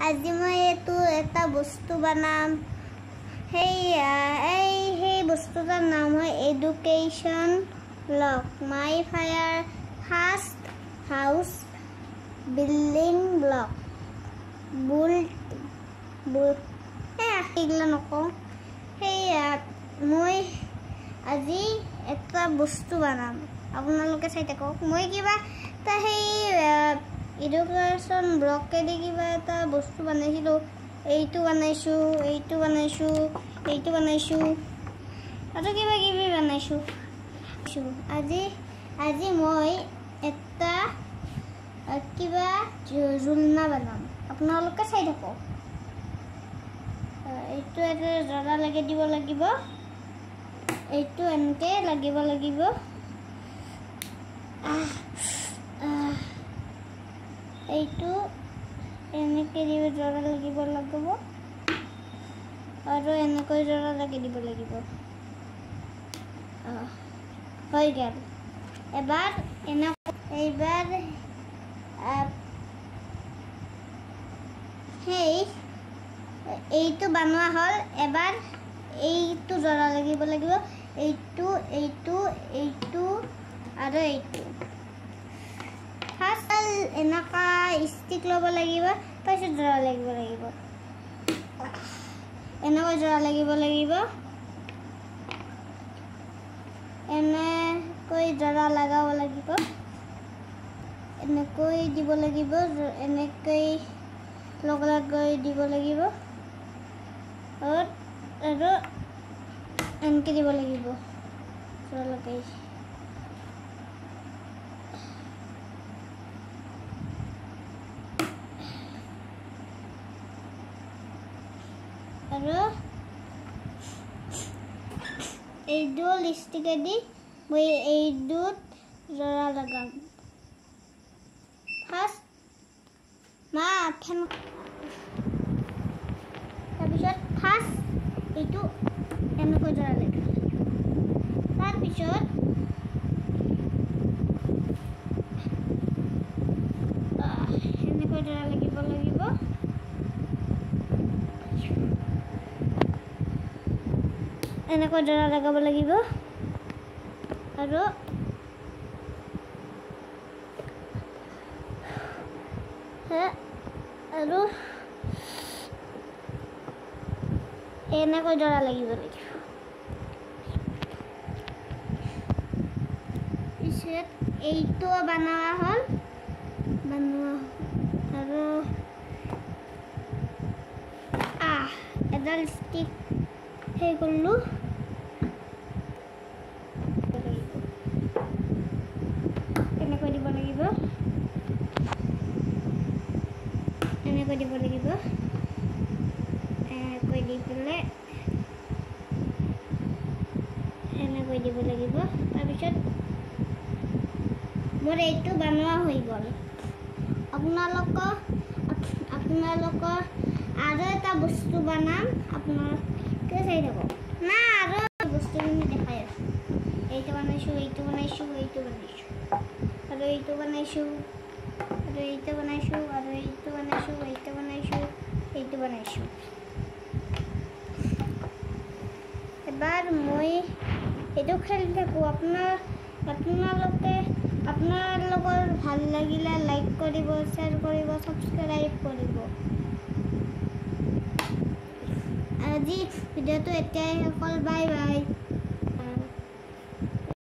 আজি মই এইটো এটা বস্তু বানাম সেই বস্তুটাৰ নাম হয় education block my fire first house building block এইগিলা নকওঁ মই আজি এটা বস্তু বানাম আপোনালোকে চাই থাকক মই কিবা এটা সেই এডুকেশ্যন ব্লকেদি কিবা এটা বস্তু বনাইছিলোঁ এইটো বনাইছোঁ আৰু কিবা কিবি বনাইছোঁ আজি মই এটা কিবা জুলনা বনাম আপোনালোকে চাই থাকক এইটো এটা জৰা লাগি দিব লাগিব এইটো এনেকৈ লাগিব এইটো এনেকৈ জৰা লাগিব আৰু এনেকৈ জৰা লাগি দিব লাগিব হৈ গ'ল এইবাৰ এইটো বনোৱা হ'ল এবাৰ এইটো জৰা লাগিব এইটো আৰু এইটো ফাৰ্ষ্ট এনেকুৱা ষ্টিক ল'ব লাগিব তাৰপিছত জৰা লাগিব এনেকৈ জৰা লাগিব এনেকৈ জৰা লগাব লাগিব এনেকৈ দিব লাগিব এনেকৈ লগাই দিব লাগিব আৰু এনেকৈ দিব লাগিব জৰা লগাই আৰু এইটো লিপষ্টিকেদি মই এইটোত জৰা লগাম ফাৰ্ষ্ট তাৰপিছত এইটো এনেকৈ জৰা লাগিব তাৰপিছত এনেকৈ জৰা লাগিব এনেকৈ জৰা লগাব লাগিব আৰু এনেকৈ জৰা লাগিব পিছত এইটো বনোৱা হ'ল আৰু এডাল ষ্টিক সেই কৰিলোঁ এনেকৈ দিব লাগিব এনেকৈ দি পেলাই এনেকৈ দিব লাগিব তাৰপিছত মোৰ এইটো বনোৱা হৈ গ'ল আপোনালোকৰ আৰু এটা বস্তু বনাম আপোনালোকে চাই থাকক না আৰু বস্তুখিনি দেখাই আছোঁ এইটো বনাইছোঁ আৰু এইটো বনাইছোঁ এবাৰ মই এইটো খেলি থাকোঁ আপোনালোকৰ ভাল লাগিলে লাইক কৰিব শ্বেয়াৰ কৰিব ছাবস্ক্ৰাইব কৰিব আজি ভিডিঅ'টো এতিয়াই শেষ হ'ল বাই